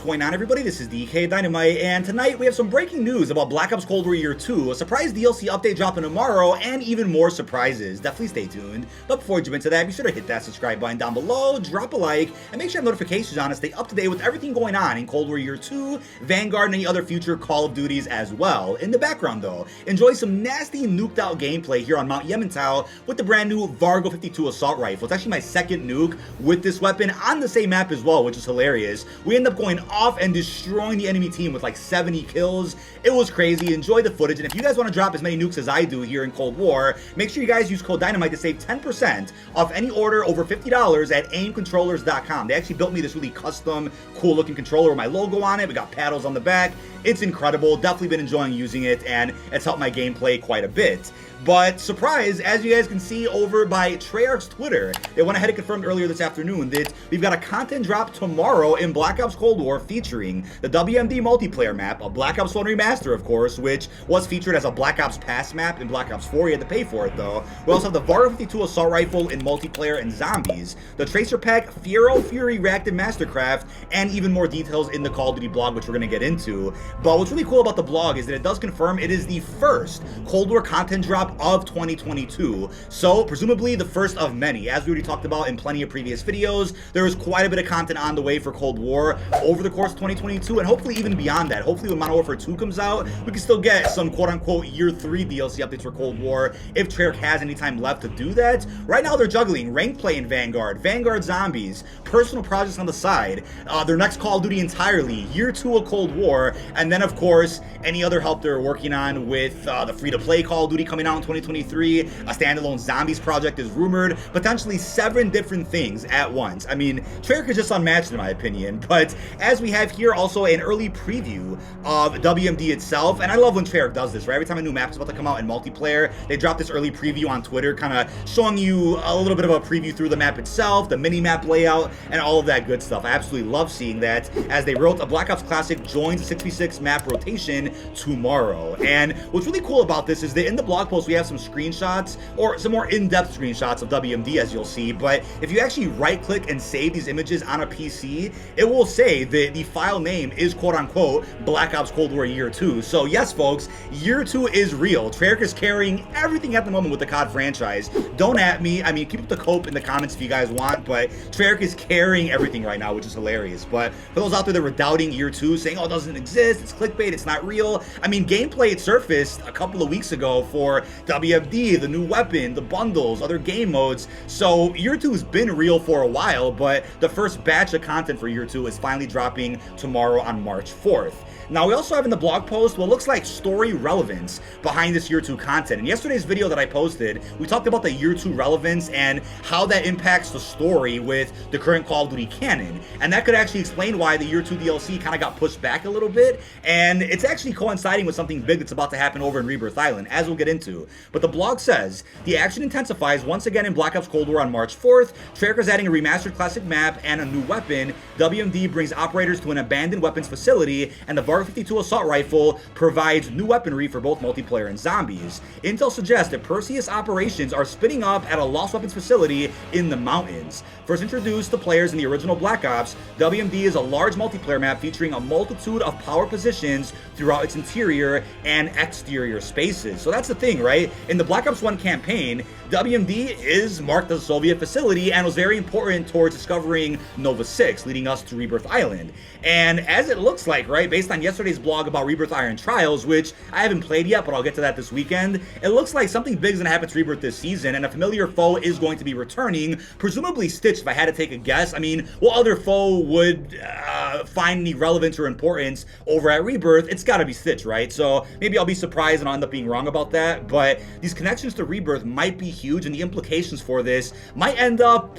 going on, everybody? This is dkdynamite, and tonight we have some breaking news about Black Ops Cold War Year 2, a surprise DLC update dropping tomorrow, and even more surprises. Definitely stay tuned. But before we jump into that, be sure to hit that subscribe button down below, drop a like, and make sure you have notifications on to stay up to date with everything going on in Cold War Year 2, Vanguard, and any other future Call of Duties as well. In the background, though, enjoy some nasty nuked out gameplay here on Mount Yamantau with the brand new Vargo 52 assault rifle. It's actually my second nuke with this weapon on the same map as well, which is hilarious. We end up going off and destroying the enemy team with like 70 kills. It was crazy. Enjoy the footage, and if you guys want to drop as many nukes as I do here in Cold War, make sure you guys use code DYNAMITE to save 10% off any order over $50 at aimcontrollers.com. They actually built me this really custom, cool looking controller with my logo on it. We got paddles on the back. It's incredible. Definitely been enjoying using it, and it's helped my gameplay quite a bit. But surprise, as you guys can see over by Treyarch's Twitter, they went ahead and confirmed earlier this afternoon that we've got a content drop tomorrow in Black Ops Cold War featuring the WMD multiplayer map, a Black Ops 1 remaster, of course, which was featured as a Black Ops Pass map in Black Ops 4. You had to pay for it, though. We also have the Vargo 52 assault rifle in multiplayer and zombies, the Tracer Pack, Fiero Fury Reactive Mastercraft, and even more details in the Call of Duty blog, which we're going to get into. But what's really cool about the blog is that it does confirm it is the first Cold War content drop of 2022, so presumably the first of many. As we already talked about in plenty of previous videos, there is quite a bit of content on the way for Cold War over the course of 2022, and hopefully even beyond that. Hopefully when Modern Warfare 2 comes out, we can still get some quote-unquote Year 3 DLC updates for Cold War if Treyarch has any time left to do that. Right now they're juggling rank play in Vanguard, Vanguard Zombies, personal projects on the side, their next Call of Duty entirely, Year 2 of Cold War, and then of course any other help they're working on with the free-to-play Call of Duty coming out in 2023. A standalone Zombies project is rumored, potentially 7 different things at once. I mean, Treyarch is just unmatched in my opinion, but as we have here also an early preview of WMD itself, and I love when Treyarch does this, right? Every time a new map is about to come out in multiplayer, they drop this early preview on Twitter, kind of showing you a little bit of a preview through the map itself, the mini-map layout, and all of that good stuff. I absolutely love seeing that. As they wrote, a Black Ops Classic joins the 6v6 map rotation tomorrow. And what's really cool about this is that in the blog post we have some screenshots, or some more in-depth screenshots of WMD, as you'll see, but if you actually right-click and save these images on a PC, it will say that the file name is quote-unquote Black Ops Cold War Year 2. So yes, folks, Year 2 is real. Treyarch is carrying everything at the moment with the COD franchise. Don't at me. I mean, keep up the cope in the comments if you guys want, but Treyarch is carrying everything right now, which is hilarious. But for those out there that were doubting Year 2, saying, oh, it doesn't exist, it's clickbait, it's not real, I mean, gameplay had surfaced a couple of weeks ago for WMD, the new weapon, the bundles, other game modes. So Year 2 has been real for a while, but the first batch of content for Year 2 is finally dropping tomorrow on March 4th. Now, we also have in the blog post what looks like story relevance behind this Year 2 content. In yesterday's video that I posted, we talked about the Year 2 relevance and how that impacts the story with the current Call of Duty canon. And that could actually explain why the Year 2 DLC kind of got pushed back a little bit. And it's actually coinciding with something big that's about to happen over in Rebirth Island, as we'll get into. But the blog says, the action intensifies once again in Black Ops Cold War on March 4th. Treyarch is adding a remastered classic map and a new weapon. WMD brings operators to an abandoned weapons facility, and the Vargo 52 assault rifle provides new weaponry for both multiplayer and zombies. Intel suggests that Perseus operations are spinning up at a lost weapons facility in the mountains. First introduced to players in the original Black Ops, WMD is a large multiplayer map featuring a multitude of power positions throughout its interior and exterior spaces. So that's the thing, right? In the Black Ops 1 campaign, WMD is marked as a Soviet facility and was very important towards discovering Nova 6, leading us to Rebirth Island. And as it looks like, right, based on yesterday's blog about Rebirth Iron Trials, which I haven't played yet, but I'll get to that this weekend, it looks like something big is going to happen to Rebirth this season, and a familiar foe is going to be returning, presumably Stitch, if I had to take a guess. I mean, what other foe would find any relevance or importance over at Rebirth? It's got to be Stitch, right? So maybe I'll be surprised and I'll end up being wrong about that, but these connections to Rebirth might be huge, and the implications for this might end up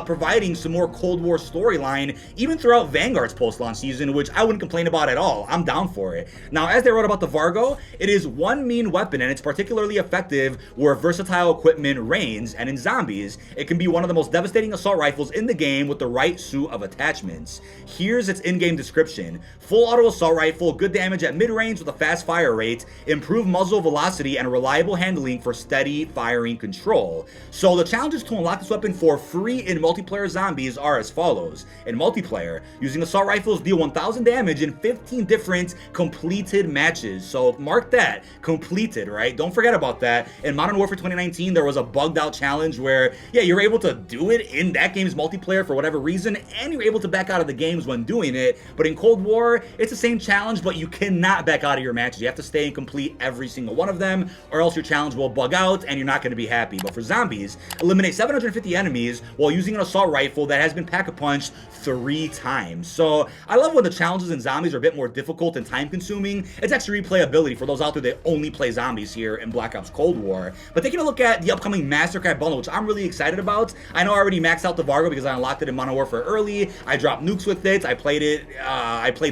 providing some more Cold War storyline, even throughout Vanguard's post-launch season, which I wouldn't complain about at all. I'm down for it. Now, as they wrote about the Vargo, it is one mean weapon, and it's particularly effective where versatile equipment reigns, and in zombies, it can be one of the most devastating assault rifles in the game with the right suit of attachments. Here's its its in-game description. Full auto assault rifle, good damage at mid-range with a fast fire rate, improved muzzle velocity, and reliable handling for steady firing control. So the challenges to unlock this weapon for free in multiplayer zombies are as follows. In multiplayer, using assault rifles deal 1000 damage in 15 different completed matches. So mark that, completed, right? Don't forget about that. In Modern Warfare 2019, there was a bugged out challenge where, yeah, you're able to do it in that game's multiplayer for whatever reason, and you're able to back out of the games when doing it. But in Cold War, it's the same challenge, but you cannot back out of your matches. You have to stay and complete every single one of them, or else your challenge will bug out and you're not going to be happy. But for zombies, eliminate 750 enemies while using an assault rifle that has been pack-a-punched 3 times. So I love when the challenges in zombies are a bit more difficult and time-consuming. It's extra replayability for those out there that only play zombies here in Black Ops Cold War. But taking a look at the upcoming Mastercraft bundle, which I'm really excited about. I know I already maxed out the Vargo because I unlocked it in Modern Warfare early. I dropped Nukes with it. I played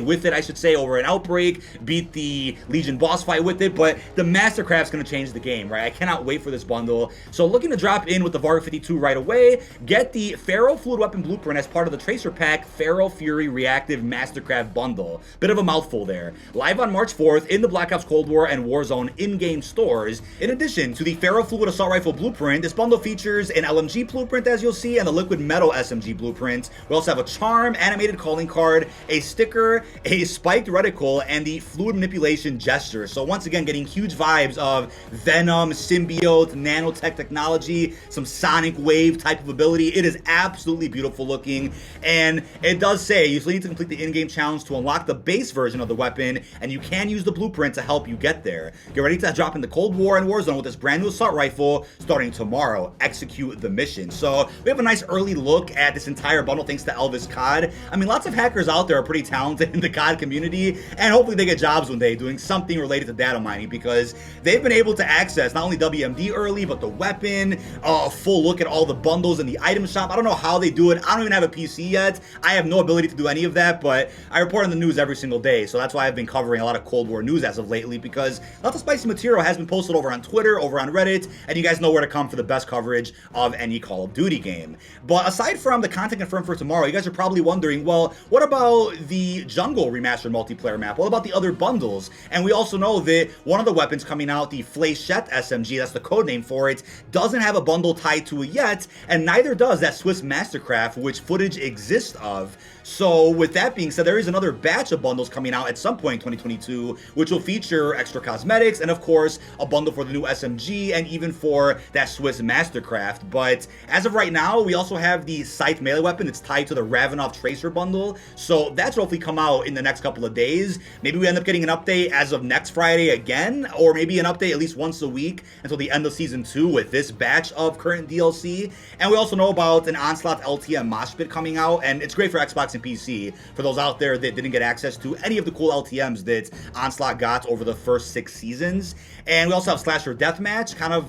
with it, I should say, over an Outbreak. Beat the Legion boss fight with it. But the Mastercraft's going to change the game, right? I cannot wait for this bundle. So looking to drop in with the Vargo 52 right away. Get the Ferro Fluid Weapon Blueprint as part of the Tracer Pack Ferro Fury Reactive Mastercraft bundle. Bit of a mouthful there. Live on March 4th in the Black Ops Cold War and Warzone in-game stores. In addition to the Ferro Fluid Assault Rifle Blueprint, this bundle features an LMG blueprint, as you'll see, and the Liquid Metal SMG blueprint. We also have a Charm animated calling card, a sticker, a spiked reticle, and the Fluid Manipulation Gesture. So once again, getting huge vibes of Venom, Symbiote, nanotech technology, some Sonic Wave type of ability. It is absolutely beautiful looking, and it does say you still need to complete the in-game challenge to unlock the base version of the weapon, and you can use the blueprint to help you get there. Get ready to drop into Cold War and Warzone with this brand new assault rifle starting tomorrow. Execute the mission. So we have a nice early look at this entire bundle thanks to Elvis COD. I mean, lots of hackers out there are pretty talented in the COD community, and hopefully they get jobs one day doing something related to data mining, because they've been able to access not only WMD early, but the weapon, a full look at all the bundles in the item shop. I don't know how they do it. I don't even have a PC yet. I have no ability to do any of that, but I report on the news every single day, so that's why I've been covering a lot of Cold War news as of lately, because lots of spicy material has been posted over on Twitter, over on Reddit, and you guys know where to come for the best coverage of any Call of Duty game. But aside from the content confirmed for tomorrow, you guys are probably wondering, well, what about the Jungle Remastered multiplayer map? What about the other bundles? And we also know that one of the weapons coming out, the Fléchette SMG, that's the code name for it, doesn't have a bundle tied to it yet, and neither does that Swiss Mastercraft, which footage exists of. So with that being said, there is another batch of bundles coming out at some point in 2022, which will feature extra cosmetics and of course a bundle for the new SMG and even for that Swiss Mastercraft. But as of right now, we also have the Scythe melee weapon that's tied to the Ravenov Tracer bundle. So that's hopefully come out in the next couple of days. Maybe we end up getting an update as of next Friday again, or maybe an update at least once a week until the end of Season 2 with this batch of current DLC. And we also know about an Onslaught LTM mosh pit coming out, and it's great for Xbox and PC for those out there that didn't get access to any of the cool LTMs that Onslaught got over the first 6 seasons. And we also have Slasher Deathmatch, kind of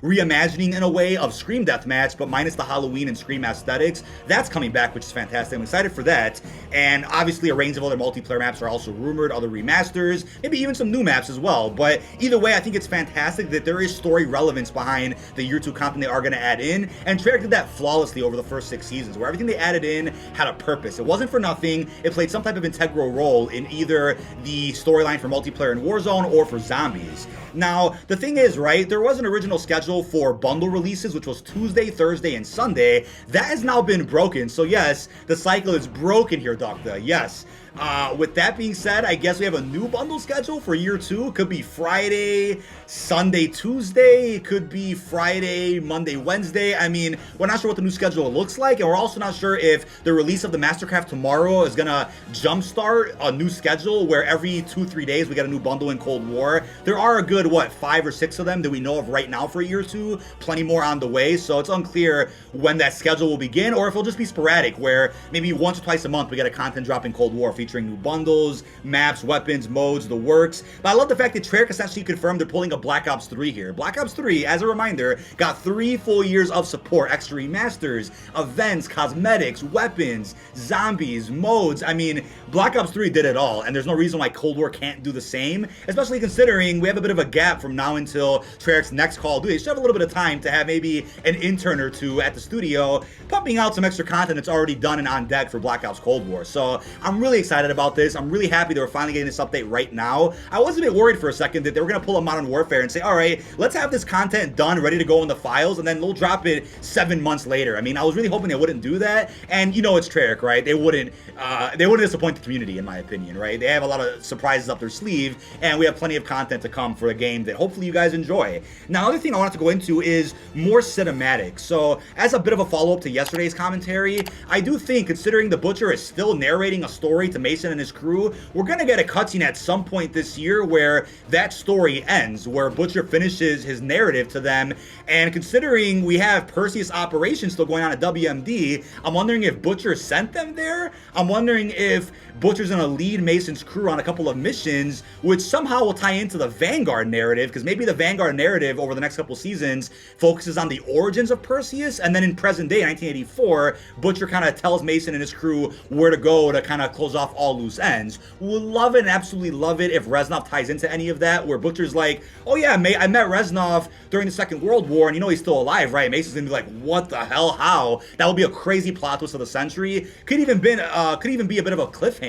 reimagining in a way of Scream Deathmatch, but minus the Halloween and Scream aesthetics. That's coming back, which is fantastic. I'm excited for that. And obviously a range of other multiplayer maps are also rumored, other remasters, maybe even some new maps as well. But either way, I think it's fantastic that there is story relevance behind the Year 2 content they are going to add in. And Treyarch did that flawlessly over the first 6 seasons, where everything they added in had a purpose. It wasn't for nothing. It played some type of integral role in either the storyline for multiplayer in Warzone or for zombies. Now, the thing is, right, there was an original schedule for bundle releases, which was Tuesday, Thursday, and Sunday. That has now been broken. So yes, the cycle is broken here, Doctor. Yes. With that being said, I guess we have a new bundle schedule for Year 2. It could be Friday, Sunday, Tuesday. It could be Friday, Monday, Wednesday. I mean, we're not sure what the new schedule looks like, and we're also not sure if the release of the Mastercraft tomorrow is going to jumpstart a new schedule where every 2-3 days we get a new bundle in Cold War. There are a good, 5 or 6 of them that we know of right now for Year 2. Plenty more on the way, so it's unclear when that schedule will begin, or if it'll just be sporadic, where maybe once or twice a month we get a content drop in Cold War featuring featuring new bundles, maps, weapons, modes, the works. But I love the fact that Treyarch essentially confirmed they're pulling a Black Ops 3 here. Black Ops 3, as a reminder, got 3 full years of support, extra remasters, events, cosmetics, weapons, zombies, modes. I mean, Black Ops 3 did it all, and there's no reason why Cold War can't do the same, especially considering we have a bit of a gap from now until Treyarch's next Call of Duty. They should have a little bit of time to have maybe an intern or two at the studio pumping out some extra content that's already done and on deck for Black Ops Cold War. So I'm really excited about this. I'm really happy that we're finally getting this update right now. I was a bit worried for a second that they were going to pull a Modern Warfare and say, all right, let's have this content done, ready to go in the files, and then they'll drop it 7 months later. I mean, I was really hoping they wouldn't do that, and you know it's Treyarch, right? They wouldn't disappoint the community, in my opinion, right? They have a lot of surprises up their sleeve, and we have plenty of content to come for a game that hopefully you guys enjoy. Now, another thing I wanted to go into is more cinematics. So, as a bit of a follow-up to yesterday's commentary, I do think, considering the Butcher is still narrating a story to Mason and his crew, we're gonna get a cutscene at some point this year where that story ends, where Butcher finishes his narrative to them. And considering we have Perseus operations still going on at WMD, I'm wondering if Butcher sent them there. I'm wondering if Butcher's gonna lead Mason's crew on a couple of missions, which somehow will tie into the Vanguard narrative, because maybe the Vanguard narrative over the next couple seasons focuses on the origins of Perseus, and then in present day, 1984, Butcher kind of tells Mason and his crew where to go to kind of close off all loose ends. We'll love it and absolutely love it if Reznov ties into any of that, where Butcher's like, oh yeah, I met Reznov during the Second World War, and you know he's still alive, right? Mason's gonna be like, what the hell, how? That would be a crazy plot twist of the century. Could even be a bit of a cliffhanger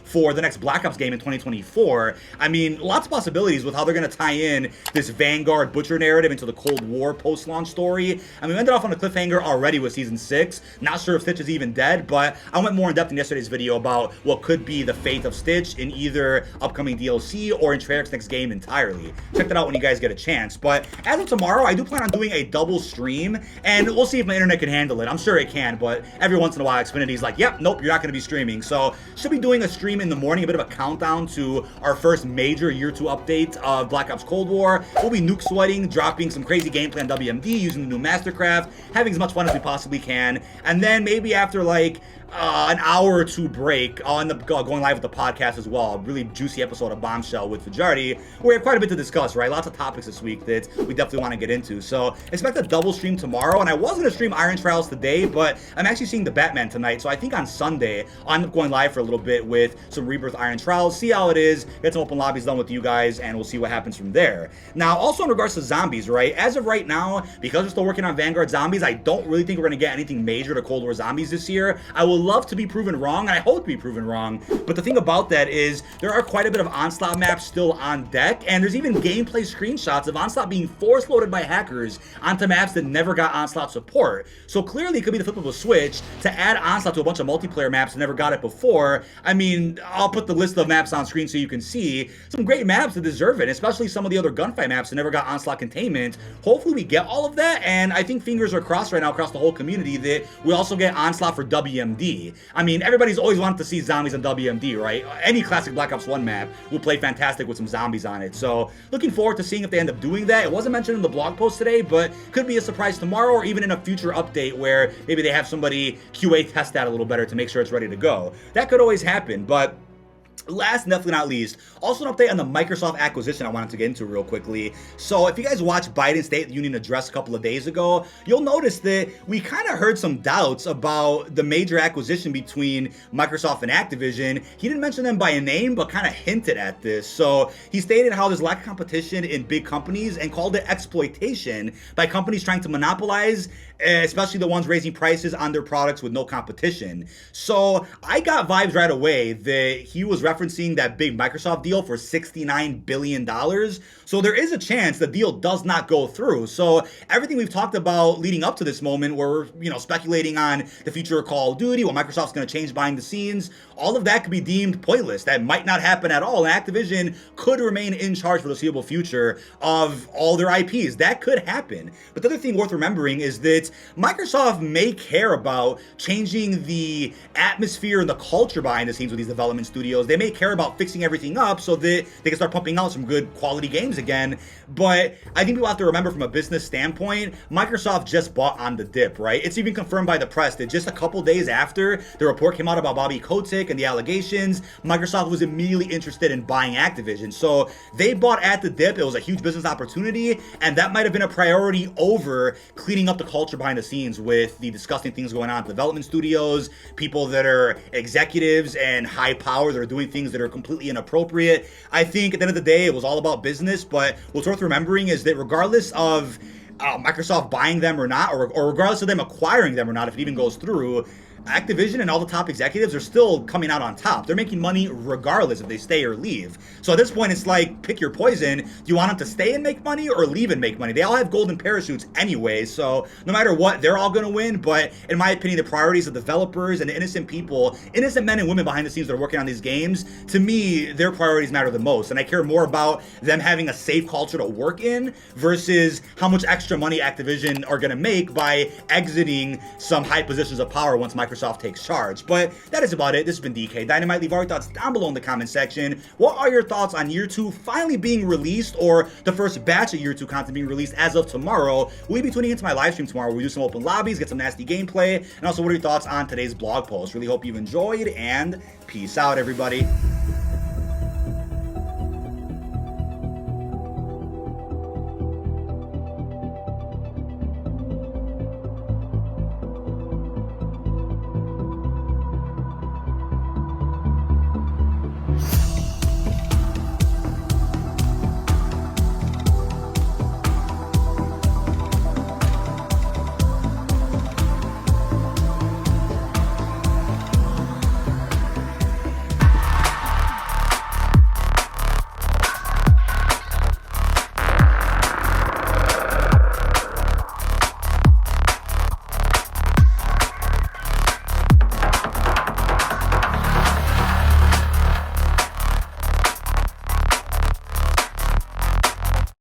for the next Black Ops game in 2024. I mean, lots of possibilities with how they're going to tie in this Vanguard Butcher narrative into the Cold War post-launch story. I mean, we ended off on a cliffhanger already with Season 6. Not sure if Stitch is even dead, but I went more in depth in yesterday's video about what could be the fate of Stitch in either upcoming DLC or in Treyarch's next game entirely. Check that out when you guys get a chance. But as of tomorrow, I do plan on doing a double stream, and we'll see if my internet can handle it. I'm sure it can, but every once in a while, Xfinity's like, yep, nope, you're not going to be streaming. So, should be doing a stream in the morning, a bit of a countdown to our first major Year 2 update of Black Ops Cold War. We'll be nuke sweating, dropping some crazy gameplay on WMD, using the new Mastercraft, having as much fun as we possibly can, and then maybe after like an hour or two break, I'll end up going live with the podcast as well. A really juicy episode of Bombshell with Fajardi, where we have quite a bit to discuss, right? Lots of topics this week that we definitely want to get into. So expect a double stream tomorrow, and I was going to stream Iron Trials today, but I'm actually seeing The Batman tonight, so I think on Sunday, I'll end up going live for a little bit with some Rebirth Iron Trials, see how it is, get some open lobbies done with you guys, and we'll see what happens from there. Now, also in regards to zombies, right? As of right now, because we're still working on Vanguard zombies, I don't really think we're going to get anything major to Cold War zombies this year. I would love to be proven wrong, and I hope to be proven wrong, but the thing about that is there are quite a bit of Onslaught maps still on deck, and there's even gameplay screenshots of Onslaught being force-loaded by hackers onto maps that never got Onslaught support. So clearly it could be the flip of a switch to add Onslaught to a bunch of multiplayer maps that never got it before. I mean, I'll put the list of maps on screen so you can see some great maps that deserve it, especially some of the other gunfight maps that never got Onslaught containment. Hopefully we get all of that, and I think fingers are crossed right now across the whole community that we also get Onslaught for WMD. I mean, everybody's always wanted to see zombies on WMD, right? Any classic Black Ops 1 map will play fantastic with some zombies on it. So looking forward to seeing if they end up doing that. It wasn't mentioned in the blog post today, but could be a surprise tomorrow or even in a future update where maybe they have somebody QA test that a little better to make sure it's ready to go. That could always happen, but last and definitely not least, also an update on the Microsoft acquisition I wanted to get into real quickly. So if you guys watched Biden's State of the Union address a couple of days ago, you'll notice that we kind of heard some doubts about the major acquisition between Microsoft and Activision. He didn't mention them by a name, but kind of hinted at this. So he stated how there's lack of competition in big companies and called it exploitation by companies trying to monopolize, especially the ones raising prices on their products with no competition. So I got vibes right away that he was referencing that big Microsoft deal for $69 billion. So there is a chance the deal does not go through. So everything we've talked about leading up to this moment, where we're speculating on the future of Call of Duty, what Microsoft's going to change behind the scenes, all of that could be deemed pointless. That might not happen at all. And Activision could remain in charge for the foreseeable future of all their IPs. That could happen. But the other thing worth remembering is that Microsoft may care about changing the atmosphere and the culture behind the scenes with these development studios. They may they care about fixing everything up so that they can start pumping out some good quality games again. But I think people have to remember from a business standpoint, Microsoft just bought on the dip, right? It's even confirmed by the press that just a couple days after the report came out about Bobby Kotick and the allegations, Microsoft was immediately interested in buying Activision. So they bought at the dip. It was a huge business opportunity, and that might have been a priority over cleaning up the culture behind the scenes with the disgusting things going on at development studios, people that are executives and high power that are doing things that are completely inappropriate. I think at the end of the day, it was all about business, but what's worth remembering is that regardless of Microsoft buying them or not, or regardless of them acquiring them or not, if it even goes through, Activision and all the top executives are still coming out on top. They're making money regardless if they stay or leave. So at this point, it's like, pick your poison. Do you want them to stay and make money or leave and make money? They all have golden parachutes anyway, so no matter what, they're all going to win. But in my opinion, the priorities of developers and the innocent people, innocent men and women behind the scenes that are working on these games, to me, their priorities matter the most. And I care more about them having a safe culture to work in versus how much extra money Activision are going to make by exiting some high positions of power once Microsoft takes charge. But that is about it. This has been dkdynamite. Leave our thoughts down below in the comment section. What are your thoughts on Year 2 finally being released, or the first batch of Year 2 content being released as of tomorrow? We'll be tuning into my live stream tomorrow where we do some open lobbies, get some nasty gameplay, and also what are your thoughts on today's blog post? Really hope you've enjoyed, and peace out, everybody.